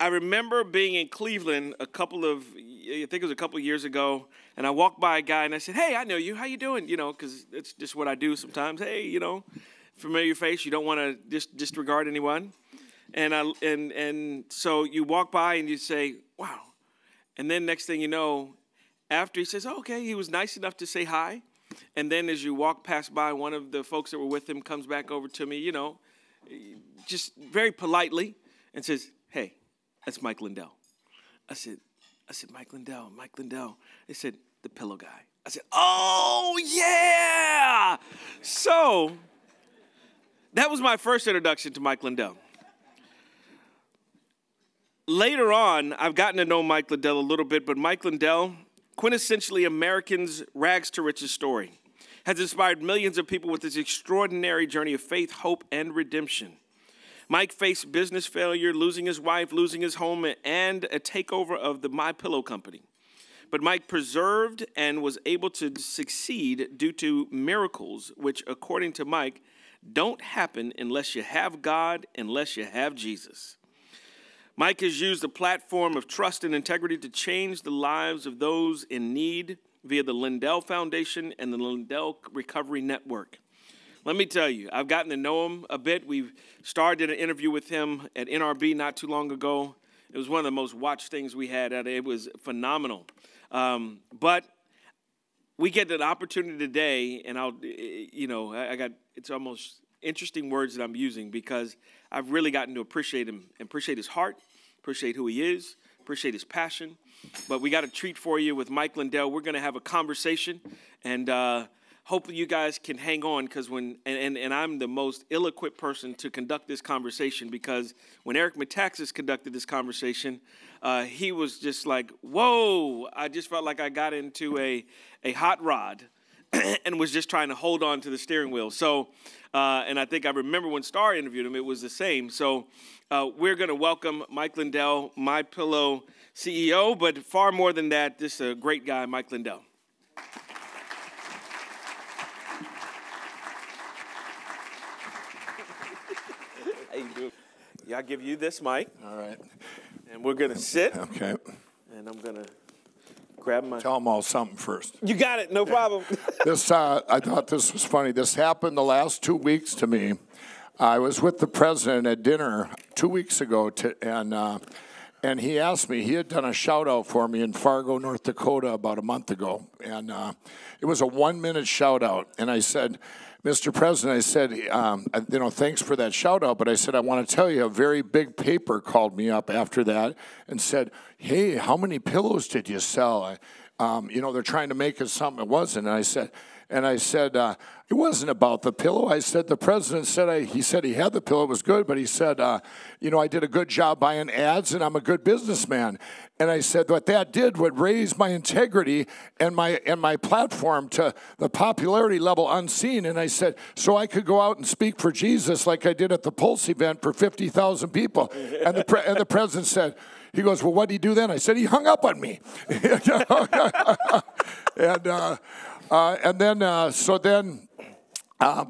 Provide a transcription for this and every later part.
remember being in Cleveland I think it was a couple of years ago, and I walked by a guy and I said, "Hey, I know you. How you doing?" You know, because it's just what I do sometimes. Hey, you know, familiar face. You don't want to disregard anyone, and so you walk by and you say, "Wow," and then next thing you know, after he says, oh, "Okay," he was nice enough to say hi, and then as you walk past by, one of the folks that were with him comes back over to me, you know, just very politely, and says, "Hey, that's Mike LIndell." I said, Mike LIndell. They said, "The pillow guy." I said, "Oh, yeah." So that was my first introduction to Mike LIndell. Later on, I've gotten to know Mike LIndell a little bit, but Mike LIndell, quintessentially Americans' rags to riches story, has inspired millions of people with his extraordinary journey of faith, hope, and redemption. Mike faced business failure, losing his wife, losing his home, and a takeover of the MyPillow company. But Mike persevered and was able to succeed due to miracles, which, according to Mike, don't happen unless you have God, unless you have Jesus. Mike has used the platform of trust and integrity to change the lives of those in need via the LIndell Foundation and the LIndell Recovery Network. Let me tell you, I've gotten to know him a bit. We've started an interview with him at NRB not too long ago. It was one of the most watched things we had. It was phenomenal. But we get an opportunity today, and it's almost interesting words that I'm using because I've really gotten to appreciate him, appreciate his heart, appreciate who he is, appreciate his passion. But we got a treat for you with Mike LIndell. We're going to have a conversation, and hopefully you guys can hang on because and I'm the most ill-equipped person to conduct this conversation because when Eric Metaxas conducted this conversation, he was just like, whoa, I just felt like I got into a hot rod and was just trying to hold on to the steering wheel. So, and I think I remember when Star interviewed him, it was the same. So we're going to welcome Mike LIndell, MyPillow CEO, but far more than that, this is a great guy, Mike LIndell. Yeah, I'll give you this mic. All right. And we're going to sit. Okay. And I'm going to grab my... Tell them all something first. You got it. No problem. I thought this was funny. This happened the last 2 weeks to me. I was with the president at dinner 2 weeks ago, and he asked me, he had done a shout-out for me in Fargo, North Dakota about a month ago. And it was a 1-minute shout-out. And I said... Mr. President, I said, thanks for that shout out, but I said, I want to tell you, a very big paper called me up after that and said, hey, how many pillows did you sell? They're trying to make it something it wasn't. And I said, it wasn't about the pillow. I said, the president said, he said he had the pillow, it was good, but he said, I did a good job buying ads and I'm a good businessman. And I said, what that did would raise my integrity and my platform to the popularity level unseen. And I said, so I could go out and speak for Jesus like I did at the Pulse event for 50,000 people. And the president said, he goes, well, what did he do then? I said, he hung up on me. Then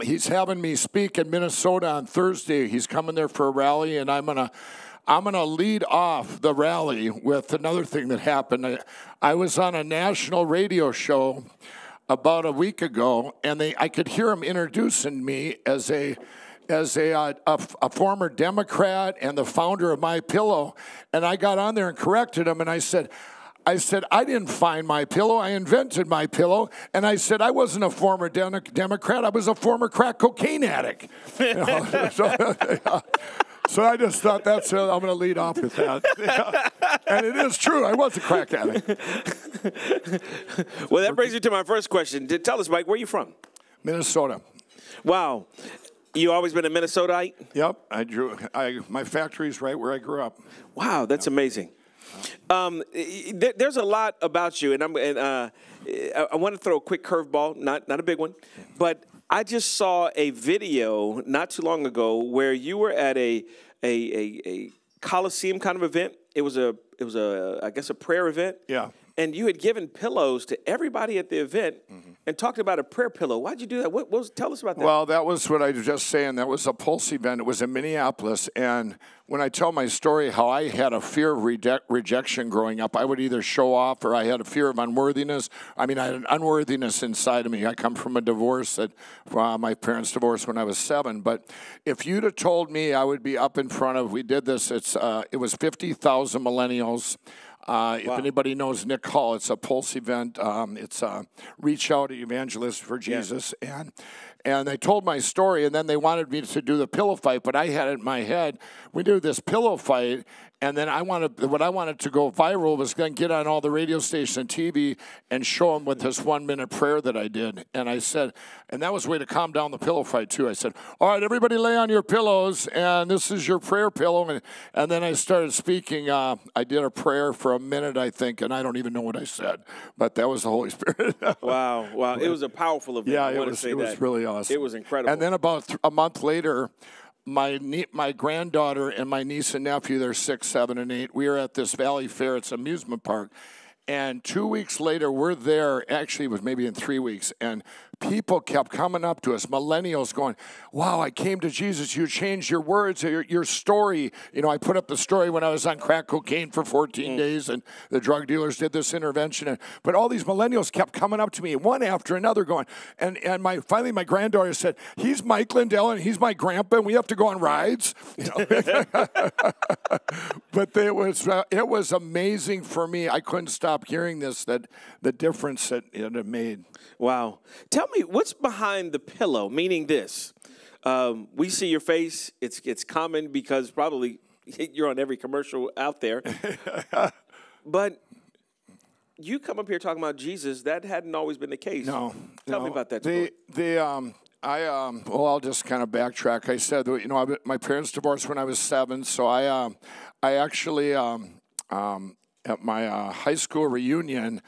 he's having me speak in Minnesota on Thursday. He's coming there for a rally, and I'm gonna lead off the rally with another thing that happened. I was on a national radio show about a week ago, and I could hear him introducing me as a former Democrat and the founder of MyPillow, and I got on there and corrected him, and I said, I didn't find MyPillow. I invented MyPillow. And I said, I wasn't a former Democrat. I was a former crack cocaine addict. So I just thought I'm going to lead off with that. And it is true. I was a crack addict. Well, that brings me to my first question. Tell us, Mike, where are you from? Minnesota. Wow. You always been a Minnesotite? Yep. My factory's right where I grew up. Wow, that's amazing. There's a lot about you, and I want to throw a quick curveball, not a big one, but I just saw a video not too long ago where you were at a Coliseum kind of event. It was I guess a prayer event. Yeah. And you had given pillows to everybody at the event, and talked about a prayer pillow. Why'd you do that? Tell us about that. Well, that was what I was just saying. That was a Pulse event. It was in Minneapolis. And when I tell my story, how I had a fear of rejection growing up, I would either show off or I had a fear of unworthiness. I mean, I had an unworthiness inside of me. I come from a divorce my parents divorced when I was 7. But if you'd have told me I would be up in front of, we did this, it was 50,000 millennials. If anybody knows Nick Hall, it's a Pulse event. It's a Reach Out Evangelist for Jesus. Yeah. And they told my story, and then they wanted me to do the pillow fight, but I had it in my head. We did this pillow fight, and then what I wanted to go viral was going to get on all the radio stations and TV and show them with this 1-minute prayer that I did. And I said, and that was a way to calm down the pillow fight too. I said, all right, everybody lay on your pillows, and this is your prayer pillow. And then I started speaking. I did a prayer for a minute, I think, and I don't even know what I said, but that was the Holy Spirit. Wow. It was a powerful event. Yeah, it was really awesome. It was incredible. And then about a month later, my granddaughter and my niece and nephew, they're 6, 7, and 8, we were at this Valley Fair. It's an amusement park. And 2 weeks later, we're there. Actually, it was maybe in 3 weeks. And people kept coming up to us, millennials going, wow, I came to Jesus. You changed your words, your story. You know, I put up the story when I was on crack cocaine for 14 days, and the drug dealers did this intervention. But all these millennials kept coming up to me, one after another, going, and finally my granddaughter said, he's Mike Lindell, and he's my grandpa, and we have to go on rides. You know? But it was amazing for me. I couldn't stop hearing this, that the difference that it had made. Wow. Tell me, what's behind the pillow, meaning this? We see your face. It's common because probably you're on every commercial out there. But you come up here talking about Jesus. That hadn't always been the case. No. Tell me about that story. I'll just kind of backtrack. I said, my parents divorced when I was 7, so I actually at my high school reunion,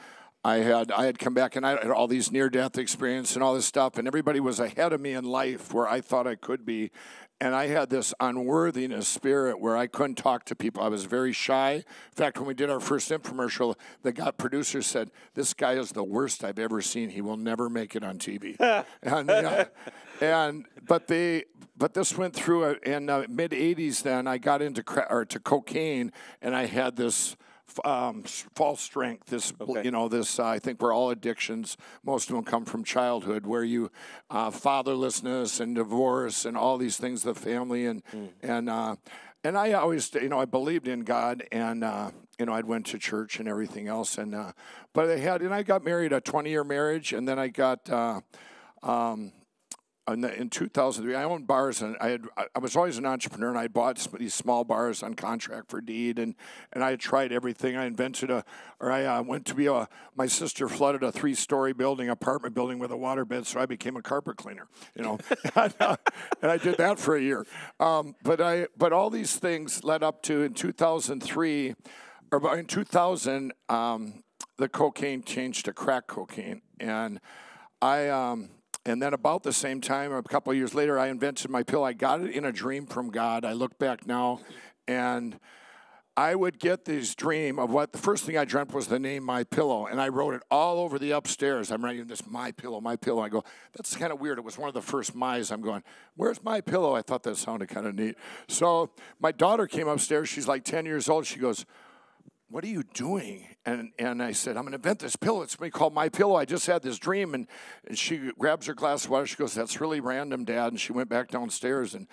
I had come back, and I had all these near-death experience and all this stuff, and everybody was ahead of me in life where I thought I could be, and I had this unworthiness spirit where I couldn't talk to people. I was very shy. In fact, when we did our first infomercial, the producer said, this guy is the worst I've ever seen. He will never make it on TV. But this went through in the mid-'80s. Then I got into cocaine, and I had this false strength. This, I think we're all addictions. Most of them come from childhood, where you fatherlessness and divorce and all these things, the family and I always, I believed in God, and I'd went to church and everything else, but I got married, a 20-year marriage, and then I got. In 2003, I owned bars, and I was always an entrepreneur, and I bought these small bars on contract for deed, and I had tried everything. I went to be my sister flooded a 3-story apartment building with a waterbed, so I became a carpet cleaner, and I did that for a year. But all these things led up to in 2003, or in 2000, the cocaine changed to crack cocaine, and And then about the same time, a couple of years later, I invented my pill. I got it in a dream from God. I look back now, and I would get this dream of the first thing I dreamt was the name My Pillow, and I wrote it all over the upstairs. I'm writing this My Pillow, My Pillow. I go, that's kind of weird. It was one of the first My's. I'm going, where's My Pillow? I thought that sounded kind of neat. So my daughter came upstairs. She's like 10 years old. She goes, what are you doing? And I said, I'm going to invent this pillow. It's going to be called My Pillow. I just had this dream. And she grabs her glass of water. She goes, that's really random, Dad. And she went back downstairs. And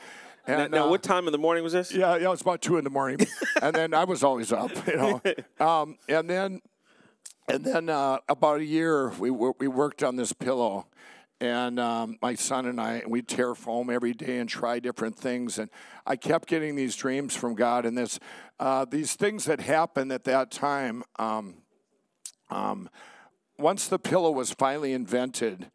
now, what time in the morning was this? Yeah, it was about 2 in the morning. And then I was always up, And then about a year, we worked on this pillow. And my son and I, we tear foam every day and try different things. And I kept getting these dreams from God. And these things that happened at that time, once the pillow was finally invented,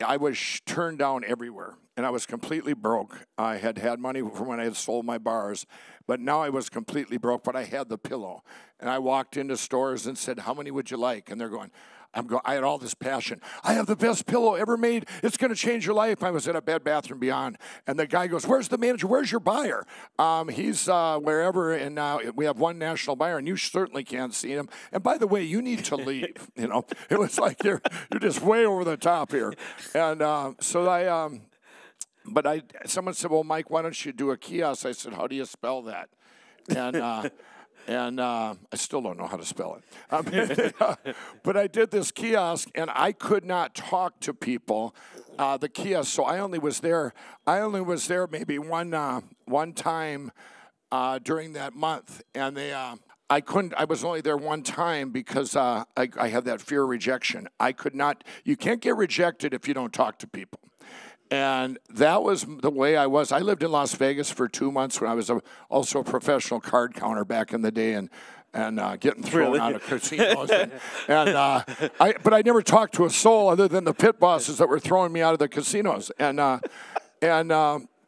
I was turned down everywhere. And I was completely broke. I had money from when I had sold my bars. But now I was completely broke, but I had the pillow. And I walked into stores and said, how many would you like? And they're going, I had all this passion. I have the best pillow ever made. It's going to change your life. I was at a Bed Bath & Beyond, and the guy goes, "Where's the manager? Where's your buyer?" He's wherever, and we have one national buyer, and you certainly can't see him. And by the way, you need to leave. It was like you're just way over the top here. And someone said, "Well, Mike, why don't you do a kiosk?" I said, "How do you spell that?" And I still don't know how to spell it. But I did this kiosk, and I could not talk to people. The kiosk, so I only was there maybe one time during that month, and I couldn't. I was only there one time because I have that fear of rejection. I could not. You can't get rejected if you don't talk to people. And that was the way I was. I lived in Las Vegas for 2 months when I was also a professional card counter back in the day, and getting thrown out of casinos. But I never talked to a soul other than the pit bosses that were throwing me out of the casinos.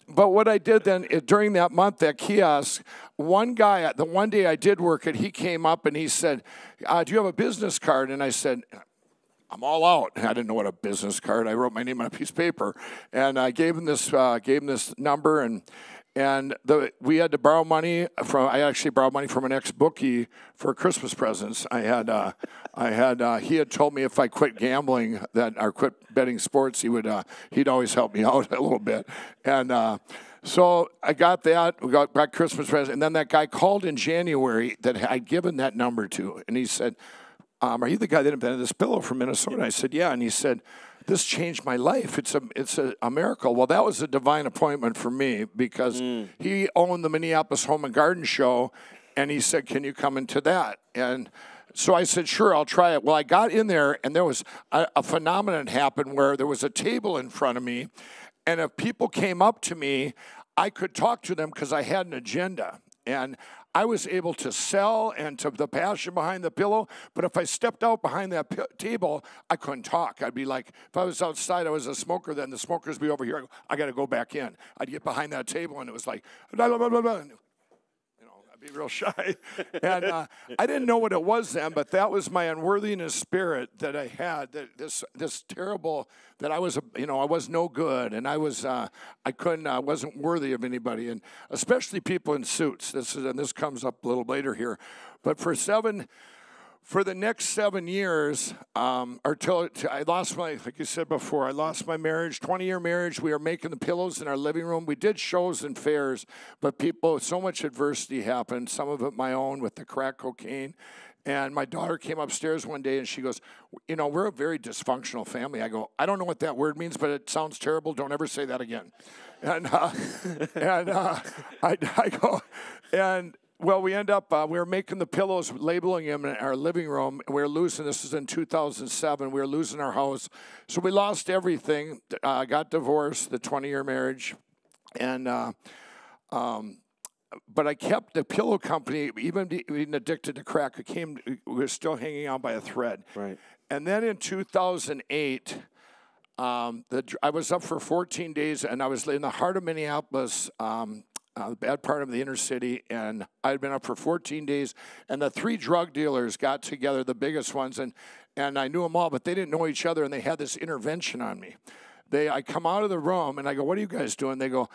But what I did then during that month, that kiosk, one guy, the one day I did work it, he came up and he said, "Do you have a business card?" And I said, "I'm all out." I didn't know what a business card. I wrote my name on a piece of paper, and I gave him this number, and we had to borrow money from. I actually borrowed money from an ex-bookie for Christmas presents. He had told me if I quit gambling or quit betting sports, he'd always help me out a little bit, and. So I got that. We got back Christmas presents, and then that guy called in January that I'd given that number to, and he said, "Are you the guy that invented this pillow from Minnesota?" I said, "Yeah." And he said, "This changed my life. It's a miracle." Well, that was a divine appointment for me because he owned the Minneapolis Home and Garden Show, and he said, "Can you come into that?" And so I said, "Sure, I'll try it." Well, I got in there, and there was a phenomenon happened where there was a table in front of me, and if people came up to me, I could talk to them because I had an agenda. And I was able to sell and to the passion behind the pillow, but if I stepped out behind that table, I couldn't talk. I'd be like, if I was outside, I was a smoker, then the smokers would be over here. I got to go back in. I'd get behind that table, and it was like, blah, blah, blah, blah. I'd be real shy. And I didn't know what it was then, but that was my unworthiness spirit that I had, this terrible, that I was, I was no good, and I wasn't worthy of anybody, and especially people in suits. This comes up a little later here, but for the next 7 years, or till I lost like you said before, I lost my marriage, 20-year marriage. We were making the pillows in our living room. We did shows and fairs, but so much adversity happened, some of it my own with the crack cocaine. And my daughter came upstairs one day and she goes, "We're a very dysfunctional family." I go, "I don't know what that word means, but it sounds terrible. Don't ever say that again." And I go, well, we end up, we were making the pillows, labeling them in our living room. We were losing, this was in 2007, we were losing our house. So we lost everything, got divorced, the 20-year marriage. And, but I kept the pillow company, even being addicted to crack, we were still hanging on by a thread. Right. And then in 2008, I was up for 14 days, and I was in the heart of Minneapolis, the bad part of the inner city, and I'd been up for 14 days, and the 3 drug dealers got together, the biggest ones, and I knew them all, but they didn't know each other, and they had this intervention on me. I come out of the room, and I go, "What are you guys doing?" They go,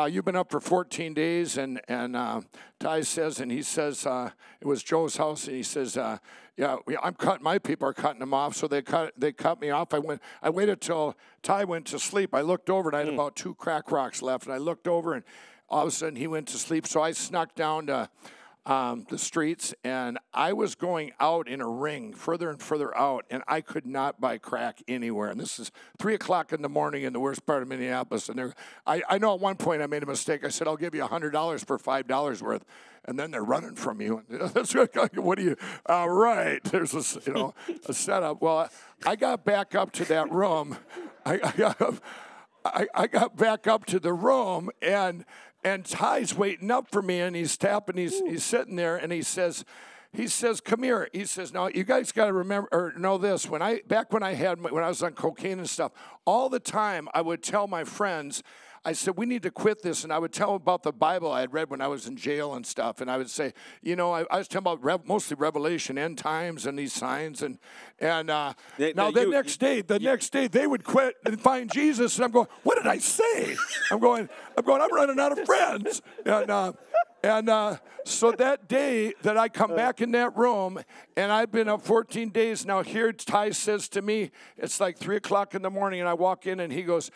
"You've been up for 14 days, and Ty says," and he says, it was Joe's house, and he says, "Yeah, I'm cutting, my people are cutting them off," so they cut me off. I waited till Ty went to sleep. I looked over, and I had about 2 crack rocks left, and I looked over, and all of a sudden, he went to sleep, so I snuck down to the streets, and I was going out in a ring, further and further out, and I could not buy crack anywhere. And this is 3 o'clock in the morning in the worst part of Minneapolis. And I know at one point I made a mistake. I said, "I'll give you $100 for $5 worth." And then they're running from you. That's what do you? Right. There's a setup. Well, I got back up to that room. I got back up to the room, and Ty's waiting up for me, and he's tapping, he's sitting there, and he says, "Come here." He says, "Now, you guys got to remember, or know this, when I was on cocaine and stuff, all the time I would tell my friends, I said, we need to quit this. And I would tell him about the Bible I had read when I was in jail and stuff. And I would say, you know, I was telling about mostly Revelation, end times, and these signs. And the next day, they would quit and find Jesus. And I'm going, what did I say? I'm running out of friends. So that day that I come back in that room, and I've been up 14 days now, here Ty says to me, it's like 3 o'clock in the morning, and I walk in, and he goes,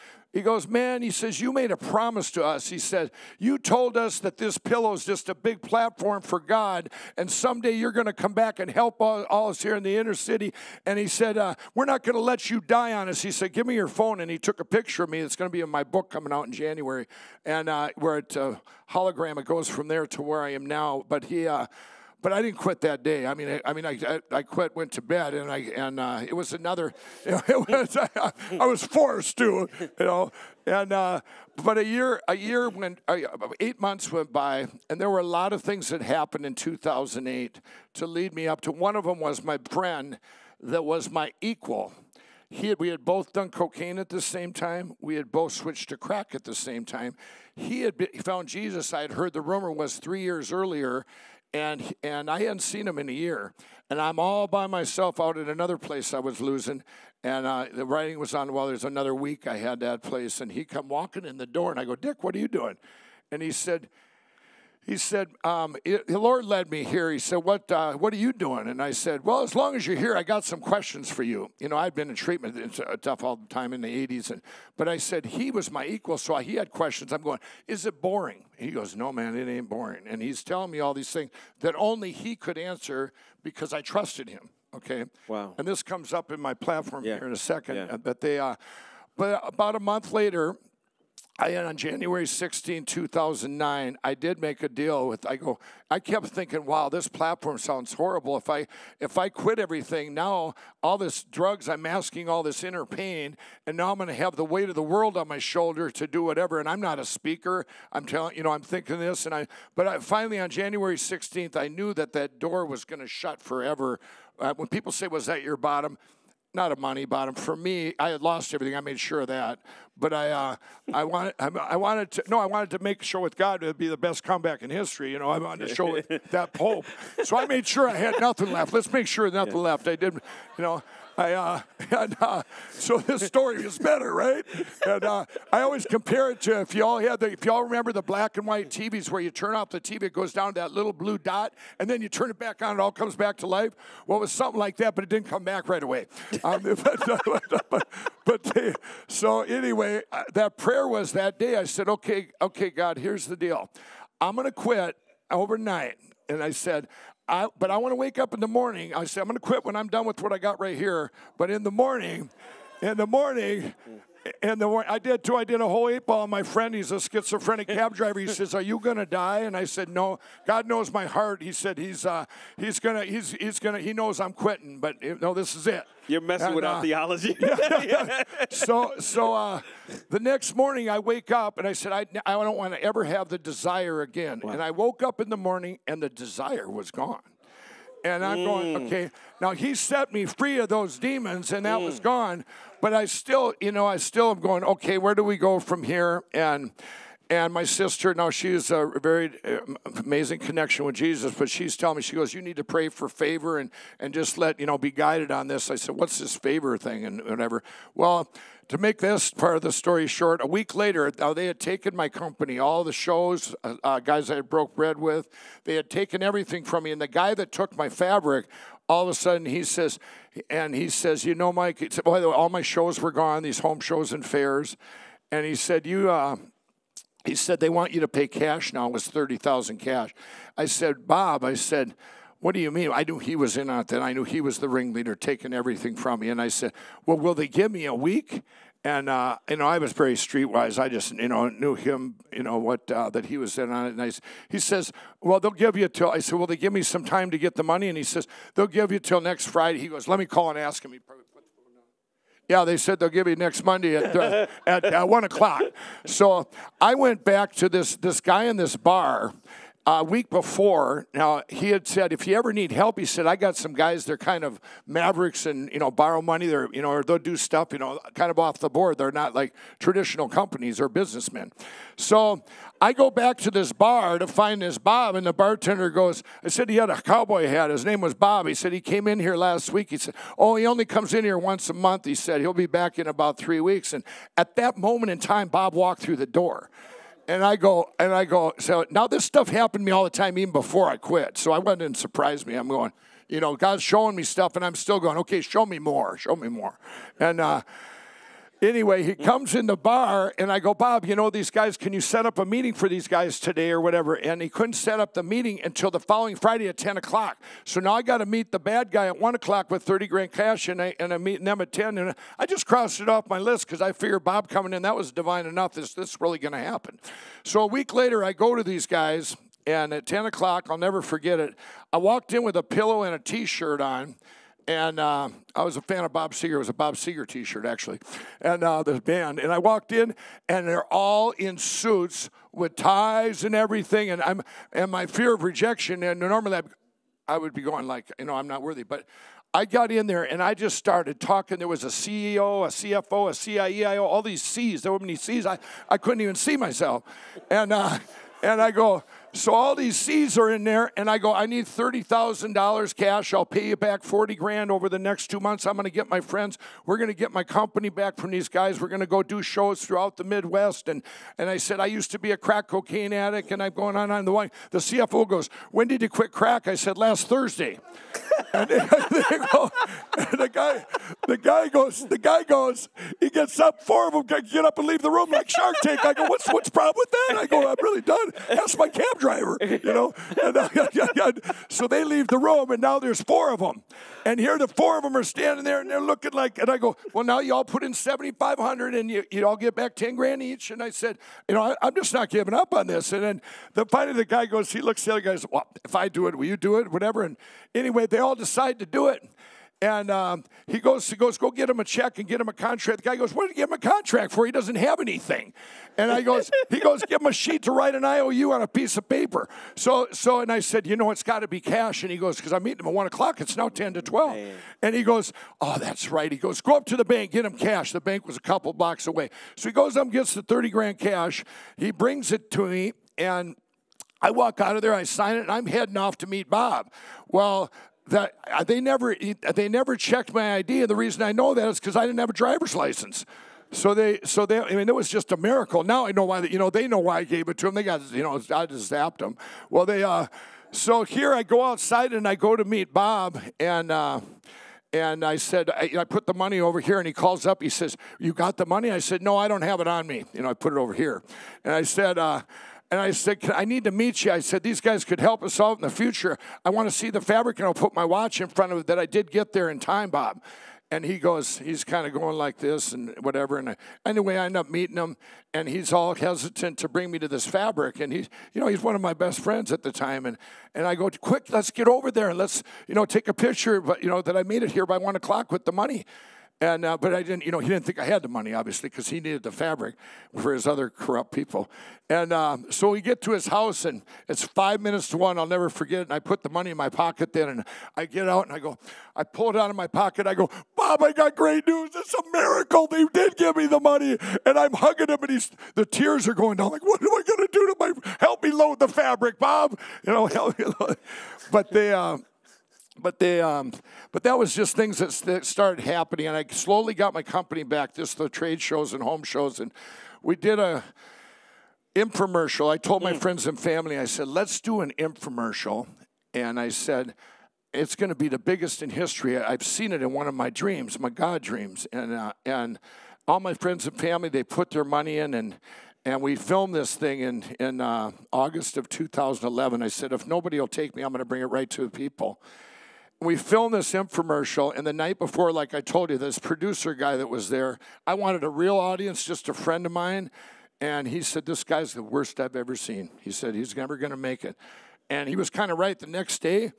man, he says, you made a promise to us. He said, you told us that this pillow is just a big platform for God, and someday you're going to come back and help all us here in the inner city. And he said, we're not going to let you die on us. He said, give me your phone. And he took a picture of me. It's going to be in my book coming out in January, and where it hologram, it goes from there to where I am now. But but I didn't quit that day. I quit, went to bed, and it was another. I was forced to, But a year went, 8 months went by, and there were a lot of things that happened in 2008 to lead me up to. One of them was my friend that was my equal. We had both done cocaine at the same time. We had both switched to crack at the same time. He found Jesus. I had heard the rumor was 3 years earlier, and I hadn't seen him in a year. And I'm all by myself out at another place I was losing. And the writing was on the wall. There's another week I had that place. And he come walking in the door, and I go, Dick, what are you doing? And he said, the Lord led me here. He said, what are you doing? And I said, well, as long as you're here, I got some questions for you. You know, I'd been in treatment. It's tough all the time in the 80s. But I said, he was my equal, so he had questions. I'm going, is it boring? He goes, no, man, it ain't boring. And he's telling me all these things that only he could answer because I trusted him. Okay? Wow. And this comes up in my platform here in a second. Yeah. But about a month later, on January 16, 2009, I did make a deal with, I kept thinking, wow, this platform sounds horrible. If I quit everything, now all this drugs, I'm masking all this inner pain, and now I'm going to have the weight of the world on my shoulder to do whatever, and I'm not a speaker. I'm thinking this, but finally on January 16th, I knew that door was going to shut forever. When people say, was that your bottom? Not a money bottom. For me, I had lost everything. I made sure of that. But I wanted to make a show with God to be the best comeback in history. You know, I wanted to show with that Pope. So I made sure I had nothing left. Let's make sure nothing left. I did, so this story is better, right? And I always compare it to if y'all remember the black and white TVs where you turn off the TV, it goes down to that little blue dot, and then you turn it back on, it all comes back to life. Well, it was something like that, but it didn't come back right away. So anyway, that prayer was that day. I said, okay, God, here's the deal. I'm going to quit overnight. And I said, but I want to wake up in the morning. I said, I'm going to quit when I'm done with what I got right here. But in the morning, I did too. I did a whole 8-ball on my friend. He's a schizophrenic cab driver. He says, are you going to die? And I said, no. God knows my heart. He said, he knows I'm quitting, but no, this is it. You're messing with our theology. So the next morning I wake up and I said, I don't want to ever have the desire again. Wow. And I woke up in the morning and the desire was gone. And I'm going, okay, now he set me free of those demons and that was gone. But I still am going, okay, where do we go from here? And my sister, now she's a very amazing connection with Jesus, but she's telling me, she goes, you need to pray for favor and just be guided on this. I said, what's this favor thing and whatever? Well, to make this part of the story short, a week later, they had taken my company, all the shows, guys I had broke bread with. They had taken everything from me. And the guy that took my fabric, all of a sudden he says, you know, Mike, he said, by the way, all my shows were gone, these home shows and fairs. And he said, he said, they want you to pay cash now. It was $30,000 cash. I said, Bob, what do you mean? I knew he was in on it then. I knew he was the ringleader, taking everything from me. And I said, well, will they give me a week? And, I was very streetwise. I just, knew him, that he was in on it. And he says, well, they'll give you till, I said, will they give me some time to get the money? And he says, they'll give you till next Friday. He goes, let me call and ask him. He probably put the phone down. Yeah, they said they'll give you next Monday at 1 o'clock. So I went back to this guy in this bar. a week before, now he had said, if you ever need help, he said, I got some guys, they're kind of mavericks and, borrow money, they're, or they'll do stuff, kind of off the board. They're not like traditional companies or businessmen. So I go back to this bar to find this Bob, and the bartender goes, I said he had a cowboy hat. His name was Bob. He said he came in here last week. He said, oh, he only comes in here once a month. He said he'll be back in about 3 weeks. And at that moment in time, Bob walked through the door. And I go, so now this stuff happened to me all the time, even before I quit. So I went and surprised me. I'm going, God's showing me stuff, and I'm still going, okay, show me more. And anyway, he comes in the bar, and I go, Bob, these guys, can you set up a meeting for these guys today or whatever? And he couldn't set up the meeting until the following Friday at 10 o'clock. So now I got to meet the bad guy at 1 o'clock with 30 grand cash, and I'm meeting them at 10. And I just crossed it off my list because I figured Bob coming in, that was divine enough. This is really going to happen. So a week later, I go to these guys, and at 10 o'clock, I'll never forget it, I walked in with a pillow and a T-shirt on. And I was a fan of Bob Seger. It was a Bob Seger T-shirt, actually, and the band. And I walked in, and they're all in suits with ties and everything. And my fear of rejection. And normally I would be going like, I'm not worthy. But I got in there, and I just started talking. There was a CEO, a CFO, a CIEIO, all these C's. There were many C's. I couldn't even see myself. And I go, so all these C's are in there, and I go, I need $30,000 cash. I'll pay you back 40 grand over the next 2 months. I'm going to get my friends. We're going to get my company back from these guys. We're going to go do shows throughout the Midwest. And I said, I used to be a crack cocaine addict, and I'm going on the line. The CFO goes, when did you quit crack? I said, last Thursday. And the guy goes, he gets up, 4 of them get up and leave the room like Shark Tank. I go, what's the problem with that? I go, I'm really done. Ask my cab driver, And, so they leave the room, and now there's 4 of them. And here the 4 of them are standing there, and they're looking like, and I go, well, now you all put in $7,500, and you all get back 10 grand each. And I said, I'm just not giving up on this. And then finally the guy goes, he looks at the other guy and says, well, if I do it, will you do it? Whatever. And anyway, they all decide to do it. And he goes, go get him a check and get him a contract. The guy goes, what did you give him a contract for? He doesn't have anything. And he goes, give him a sheet to write an IOU on a piece of paper. So, and I said, it's got to be cash. And he goes, because I'm meeting him at 1 o'clock. It's now 10 to 12. Man. And he goes, oh, that's right. He goes, go up to the bank, get him cash. The bank was a couple blocks away. So he goes up and gets the 30 grand cash. He brings it to me, and I walk out of there, I sign it, and I'm heading off to meet Bob. Well, they never checked my ID, and the reason I know that is because I didn't have a driver's license. So they, it was just a miracle. Now I know why. They know why I gave it to them. They got, I just zapped them. Well, so here I go outside and I go to meet Bob, and I said, I put the money over here, and he calls up. He says, you got the money? I said, no, I don't have it on me. I put it over here, and I said. I need to meet you. I said, these guys could help us out in the future. I want to see the fabric, and I'll put my watch in front of it that I did get there in time, Bob. And he goes, he's kind of going like this and whatever. And anyway, I end up meeting him, and he's all hesitant to bring me to this fabric. And he's one of my best friends at the time. And I go, quick, let's get over there and let's, take a picture, but, that I made it here by 1 o'clock with the money. And but I didn't, he didn't think I had the money, obviously, because he needed the fabric for his other corrupt people. And so we get to his house, and it's 5 minutes to 1. I'll never forget it. And I put the money in my pocket then, and I get out, and I pull it out of my pocket. I go, Bob, I got great news. It's a miracle. They did give me the money. And I'm hugging him, and the tears are going down. Like, what am I going to do to help me load the fabric, Bob? Help me load. But that was just things that started happening, and I slowly got my company back. The trade shows and home shows, and we did a infomercial. I told my friends and family, I said, let's do an infomercial, and I said, it's going to be the biggest in history. I've seen it in one of my dreams, my God dreams, and all my friends and family, they put their money in, and we filmed this thing in August of 2011. I said, if nobody will take me, I'm going to bring it right to the people. We filmed this infomercial, and the night before, like I told you, this producer guy that was there, I wanted a real audience, just a friend of mine, and he said, this guy's the worst I've ever seen. He said, he's never going to make it. And he was kind of right. The next day,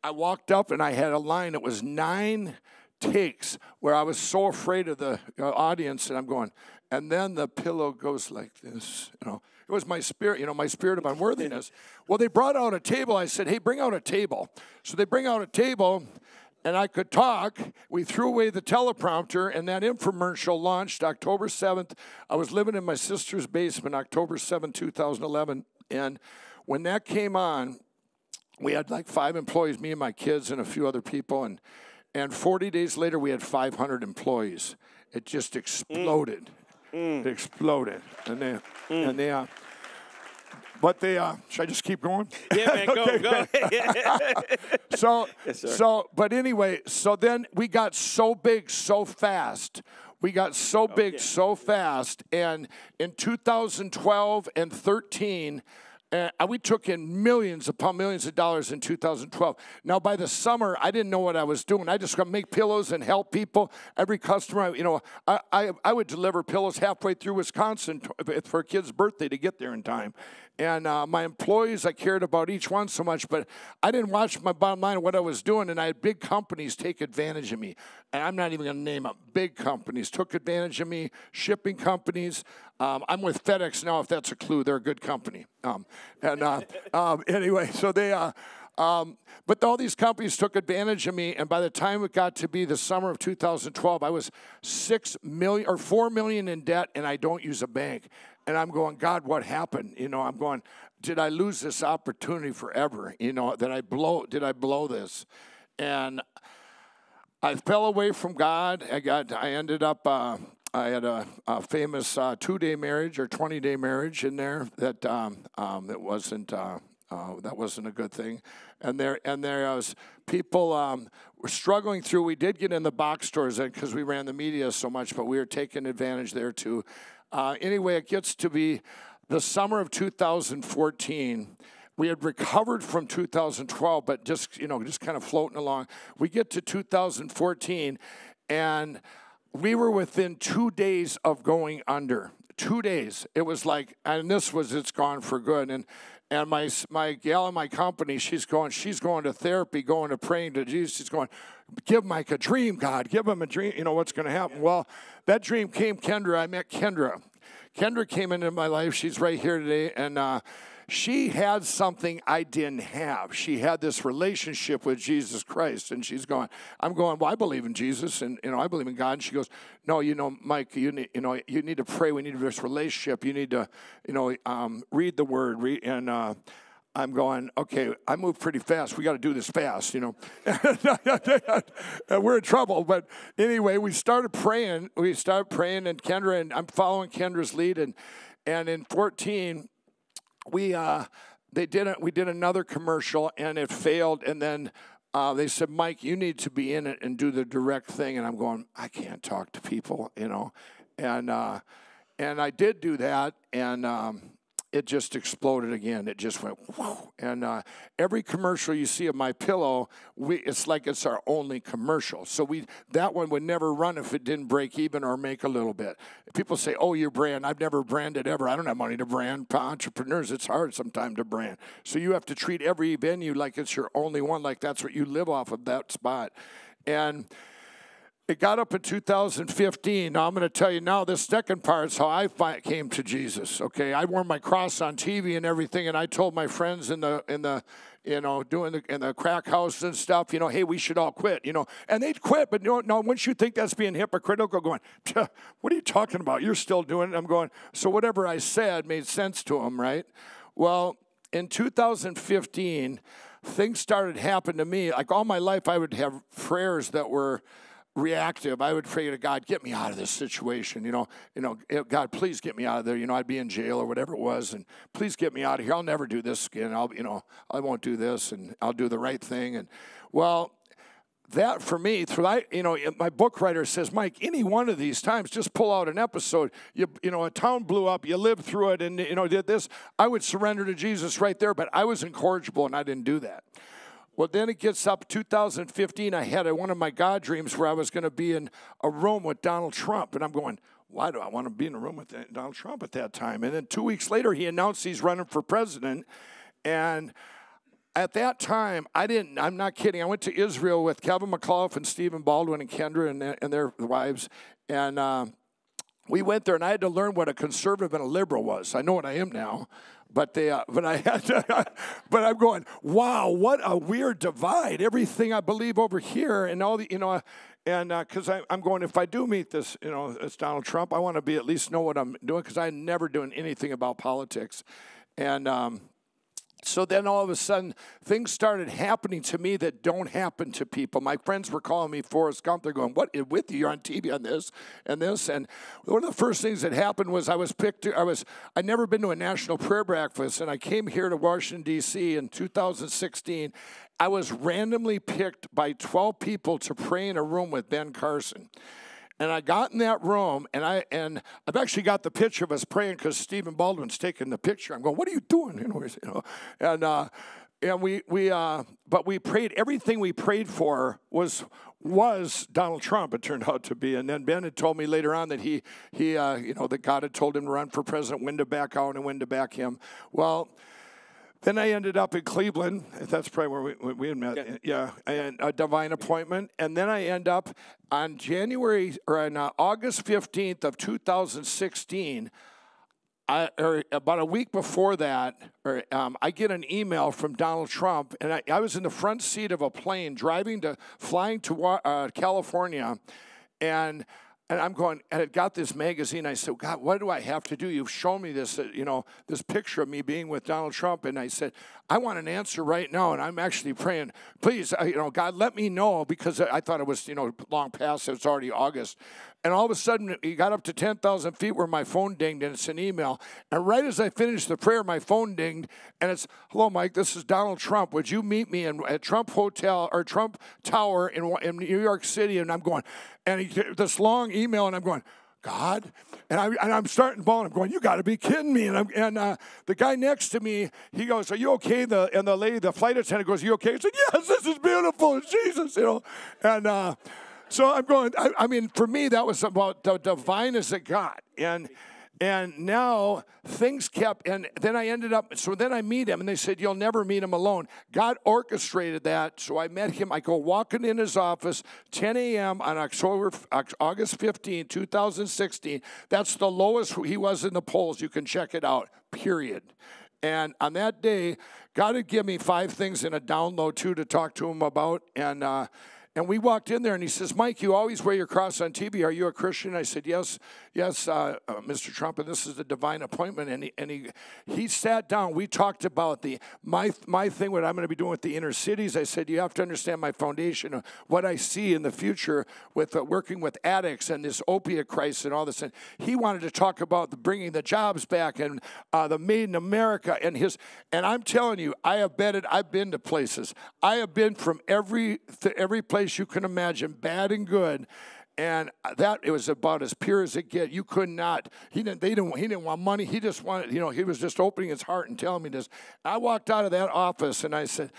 I walked up, and I had a line. It was 9 takes where I was so afraid of the audience, and I'm going, and then the pillow goes like this, you know. It was my spirit, you know, my spirit of unworthiness. Well, they brought out a table. I said, hey, bring out a table. So they bring out a table, and I could talk. We threw away the teleprompter, and that infomercial launched October 7th. I was living in my sister's basement, October 7th, 2011. And when that came on, we had like 5 employees, me and my kids and a few other people. And 40 days later, we had 500 employees. It just exploded. It exploded. And they but they, should I just keep going? Yeah, man, go. So, but anyway, so then we got so big so fast. We got so big so fast. And in 2012 and 13, we took in millions upon millions of dollars in 2012. Now, by the summer, I didn't know what I was doing. I just got to make pillows and help people. Every customer, you know, I would deliver pillows halfway through Wisconsin for a kid's birthday to get there in time. And my employees, I cared about each one so much, but I didn't watch my bottom line of what I was doing, and I had big companies take advantage of me. And I'm not even going to name them. Big companies took advantage of me, shipping companies. I'm with FedEx now, if that's a clue. They're a good company. Anyway, so they, but all these companies took advantage of me, and by the time it got to be the summer of 2012, I was $4 million in debt, and I don't use a bank. And I'm going, God, what happened? You know, I'm going, did I lose this opportunity forever? You know, did I blow this? And I fell away from God. I ended up, I had a famous 2-day marriage or 20-day marriage in there that wasn't a good thing. And there was people were struggling through. We did get in the box stores because we ran the media so much, but we were taking advantage there too. Anyway, it gets to be the summer of 2014. We had recovered from 2012, but just kind of floating along. We get to 2014, and we were within 2 days of going under. 2 days. It was like, and it's gone for good. And my gal in my company, she's going to therapy, going to praying to Jesus. She's going, give Mike a dream, God. Give him a dream. You know what's going to happen. Well, that dream came, Kendra. I met Kendra. Kendra came into my life. She's right here today. And she had something I didn't have. She had this relationship with Jesus Christ. And I'm going, well, I believe in Jesus. And, I believe in God. And she goes, no, Mike, you need to pray. We need this relationship. You need to, read the word. I'm going, okay, I move pretty fast. We got to do this fast, We're in trouble. But anyway, we started praying. And Kendra, and I'm following Kendra's lead. And in 14, we did another commercial, and it failed. And then they said, Mike, you need to be in it and do the direct thing. And I'm going, I can't talk to people, And I did do that, and it just exploded again. It just went, whoa. And every commercial you see of My Pillow, it's like it's our only commercial. So that one would never run if it didn't break even or make a little bit. People say, oh, your brand. I've never branded ever. I don't have money to brand. For entrepreneurs, it's hard sometimes to brand. So you have to treat every venue like it's your only one, like that's what you live off of, that spot. And it got up in 2015. Now I'm going to tell you now. This second part is how I came to Jesus. Okay, I wore my cross on TV and everything, and I told my friends in the crack house and stuff, hey, we should all quit, and they'd quit. But no, wouldn't you think that's being hypocritical? Going, what are you talking about? You're still doing it. I'm going. So whatever I said made sense to them, right? Well, in 2015, things started happening to me. Like all my life, I would have prayers that were reactive. I would pray to God, get me out of this situation. God, please get me out of there. I'd be in jail or whatever it was, and please get me out of here. I'll never do this again. I won't do this, and I'll do the right thing. And well, that for me, my book writer says, Mike, any one of these times, just pull out an episode. A town blew up, you lived through it, and did this. I would surrender to Jesus right there, but I was incorrigible, and I didn't do that. Well, then it gets up 2015. I had one of my God dreams where I was going to be in a room with Donald Trump. And I'm going, why do I want to be in a room with Donald Trump at that time? And then 2 weeks later, he announced he's running for president. And at that time, I'm not kidding, I went to Israel with Kevin McAuliffe and Stephen Baldwin and Kendra and their wives, and we went there, and I had to learn what a conservative and a liberal was. I know what I am now, but I had to, but I'm going, wow, what a weird divide. Everything I believe over here, and all the, and because I'm going, if I do meet this, it's Donald Trump, I want to at least know what I'm doing, because I'm never doing anything about politics, and so then all of a sudden, things started happening to me that don't happen to people. My friends were calling me Forrest Gump. They're going, what is with you? You're on TV on this and this. And one of the first things that happened was I'd never been to a national prayer breakfast, and I came here to Washington, D.C. in 2016. I was randomly picked by 12 people to pray in a room with Ben Carson. And I got in that room, and I've actually got the picture of us praying, because Stephen Baldwin's taking the picture. I'm going, what are you doing? But we prayed. Everything we prayed for was Donald Trump, it turned out to be. And then Ben had told me later on that that God had told him to run for president, when to back out and when to back him. Well, then I ended up in Cleveland. That's probably where we had met. Yeah, and a divine appointment. And then I end up on August 15th of 2016. About a week before that, I get an email from Donald Trump, and I was in the front seat of a plane flying to California, and I'm going, and it got this magazine. I said, God, what do I have to do? You've shown me this, this picture of me being with Donald Trump. And I said, I want an answer right now. And I'm actually praying, please, God, let me know, because I thought it was, long past. It's already August. And all of a sudden, he got up to 10,000 feet where my phone dinged, and it's an email. And right as I finished the prayer, my phone dinged, and it's, hello, Mike, this is Donald Trump. Would you meet me at Trump Hotel or Trump Tower in New York City? And I'm going, and this long email, and I'm going, God, and I'm starting to bawl, and I'm going, you got to be kidding me. And the guy next to me, he goes, are you okay? And the flight attendant goes, are you okay? I said, yes, this is beautiful, it's Jesus, and. So I'm going, I mean, for me, that was about the divine as it got. And now things kept, and then I ended up, so then I meet him, and they said, you'll never meet him alone. God orchestrated that, so I met him. I go walking in his office, 10 a.m. on August 15, 2016. That's the lowest he was in the polls. You can check it out, period. And on that day, God had given me 5 things in a download, too, to talk to him about, and we walked in there, and he says, Mike, you always wear your cross on TV. Are you a Christian? I said, yes, Mr. Trump, and this is the divine appointment. And he sat down. We talked about my thing, what I'm going to be doing with the inner cities. I said, you have to understand my foundation of what I see in the future with working with addicts and this opiate crisis and all this. And he wanted to talk about bringing the jobs back and the Made in America. And I'm telling you, I've been to places. I have been from every place you can imagine, bad and good, and it was about as pure as it get. You could not. He didn't want money. He just wanted. He was just opening his heart and telling me this. I walked out of that office and I said,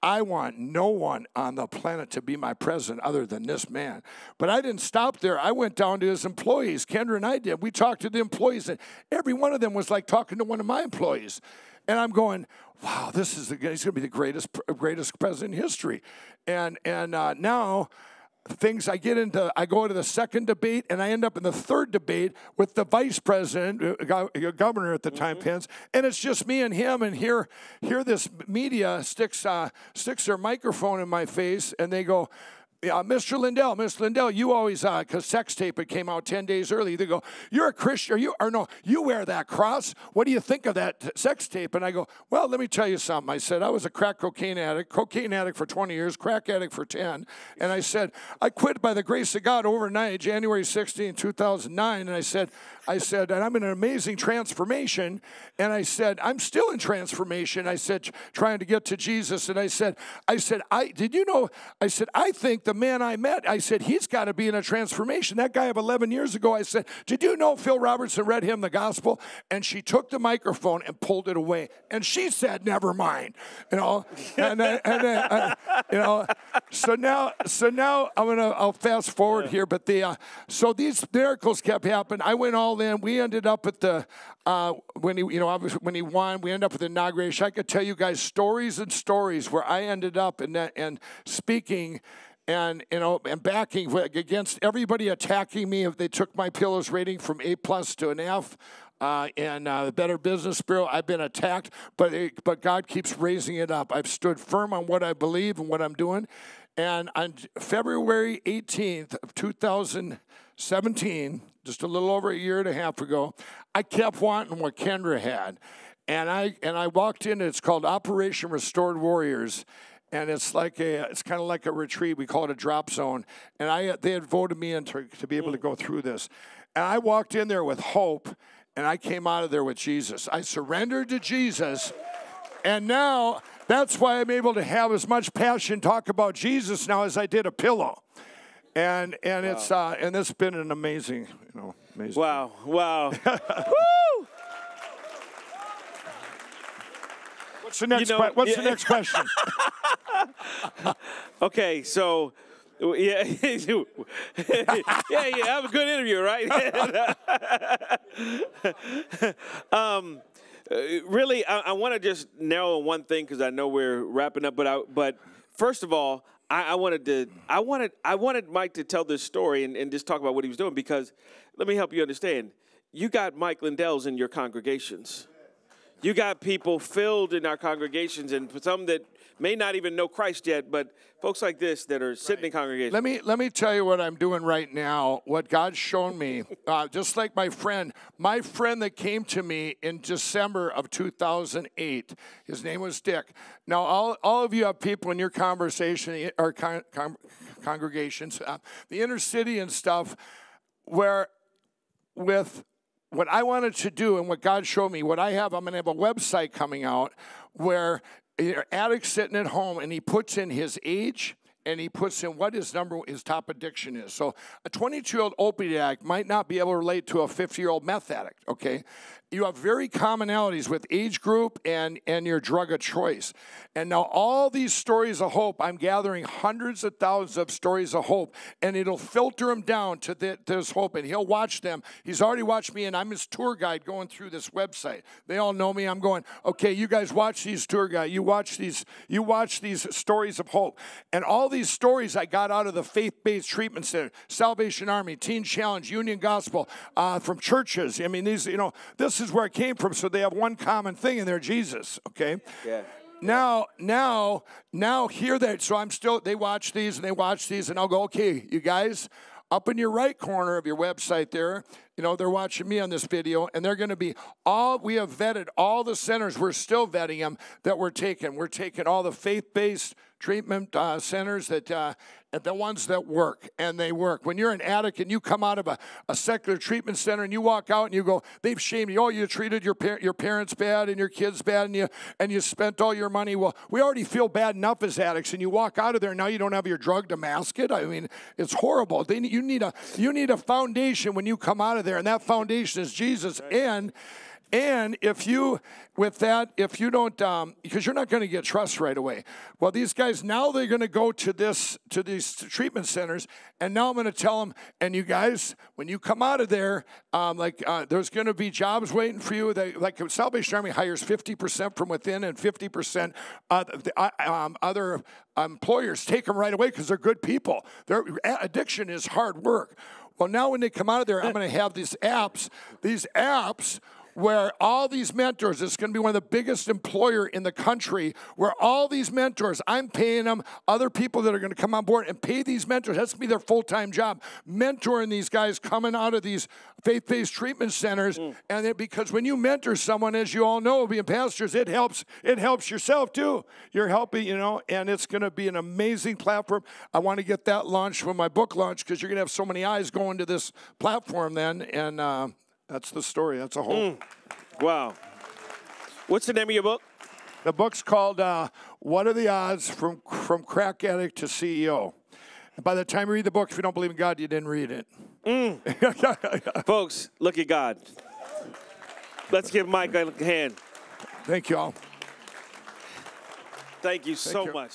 I want no one on the planet to be my president other than this man. But I didn't stop there. I went down to his employees. Kendra and I did. We talked to the employees, and every one of them was like talking to one of my employees. And I'm going, wow, he's going to be the greatest president in history. And now things I go to the second debate, and I end up in the third debate with the vice president, governor at the time, Pence, and it's just me and him. And here this media sticks their microphone in my face, and they go, Mr. LIndell, you always, because sex tape, it came out 10 days early. They go, you're a Christian, you wear that cross. What do you think of that sex tape? And I go, well, let me tell you something. I said, I was a cocaine addict for 20 years, crack addict for 10. And I said, I quit by the grace of God overnight, January 16, 2009. And I said, and I'm in an amazing transformation. And I said, I'm still in transformation. I said, trying to get to Jesus. And I said, I think the man I met, I said, he's got to be in a transformation. That guy of 11 years ago, I said, did you know Phil Robertson read him the gospel? And she took the microphone and pulled it away. And she said, never mind. You know, you know, so now I'll fast forward here. But so these miracles kept happening. I went all in. We ended up at the, when he won, we ended up with the inauguration. I could tell you guys stories and stories where I ended up and speaking and backing against everybody attacking me. If they took my Pillows rating from A+ to an F, and the Better Business Bureau, I've been attacked, but God keeps raising it up. I've stood firm on what I believe and what I'm doing. And on February 18th of 2017, just a little over a year and a half ago, I kept wanting what Kendra had. And I walked in, it's called Operation Restored Warriors. And it's kind of like a retreat. We call it a drop zone. And they had voted me in to be able to go through this. And I walked in there with hope, and I came out of there with Jesus. I surrendered to Jesus. And now that's why I'm able to have as much passion talk about Jesus now as I did a pillow. And wow. It's been an amazing, amazing. Wow. Woo! What's the next question? Okay, so yeah, have a good interview, right? Really, I want to just narrow one thing because I know we're wrapping up. But first of all, I wanted Mike to tell this story and just talk about what he was doing, because let me help you understand. You got Mike Lindells in your congregations. You got people filled in our congregations, and for some that may not even know Christ yet, but folks like this that are sitting in congregations. Let me tell you what I'm doing right now, what God's shown me. Just like my friend that came to me in December of 2008, his name was Dick. Now, all of you have people in your conversation or congregations, the inner city and stuff, where with what I wanted to do and what God showed me, I'm going to have a website coming out where an addict's sitting at home and he puts in his age and he puts in what his top addiction is. So a 22-year-old opiate addict might not be able to relate to a 50-year-old meth addict, okay? You have very commonalities with age group and your drug of choice. And now all these stories of hope, I'm gathering hundreds of thousands of stories of hope, and it'll filter them down to this hope, and he'll watch them. He's already watched me, and I'm his tour guide going through this website. They all know me. I'm going, okay, you guys watch these tour guide. You watch these stories of hope. And all these stories I got out of the faith-based treatment center, Salvation Army, Teen Challenge, Union Gospel, from churches. I mean, this is where it came from, so they have one common thing, and they're Jesus, okay? Yeah. Now, hear that. So they watch these, and I'll go, okay, you guys, up in your right corner of your website there, they're watching me on this video, and they're going to be we have vetted all the centers. We're still vetting them that we're taking. We're taking all the faith-based treatment centers that the ones that work, and they work. When you're an addict and you come out of a secular treatment center and you walk out and you go, they've shamed you. Oh, you treated your parents bad and your kids bad, and you spent all your money. Well, we already feel bad enough as addicts, and you walk out of there and now you don't have your drug to mask it. I mean, it's horrible. You need a foundation when you come out of there, and that foundation is Jesus. Right. And if you don't, because you're not going to get trust right away. Well, these guys, now they're going to go to these treatment centers, and now I'm going to tell them, and you guys, when you come out of there, there's going to be jobs waiting for you. Like Salvation Army hires 50% from within, and 50% other employers take them right away because they're good people. Their addiction is hard work. Well, now when they come out of there, I'm going to have these apps where all these mentors, it's going to be one of the biggest employer in the country, where all these mentors, I'm paying them, other people that are going to come on board and pay these mentors. That's going to be their full-time job, mentoring these guys coming out of these faith-based treatment centers. And because when you mentor someone, as you all know, being pastors, it helps yourself too. You're helping, and it's going to be an amazing platform. I want to get that launched when my book launch, because you're going to have so many eyes going to this platform then, and that's the story. That's a whole. Wow. What's the name of your book? The book's called What Are the Odds from Crack Addict to CEO. By the time you read the book, if you don't believe in God, you didn't read it. Folks, look at God. Let's give Mike a hand. Thank you all. Thank you so much.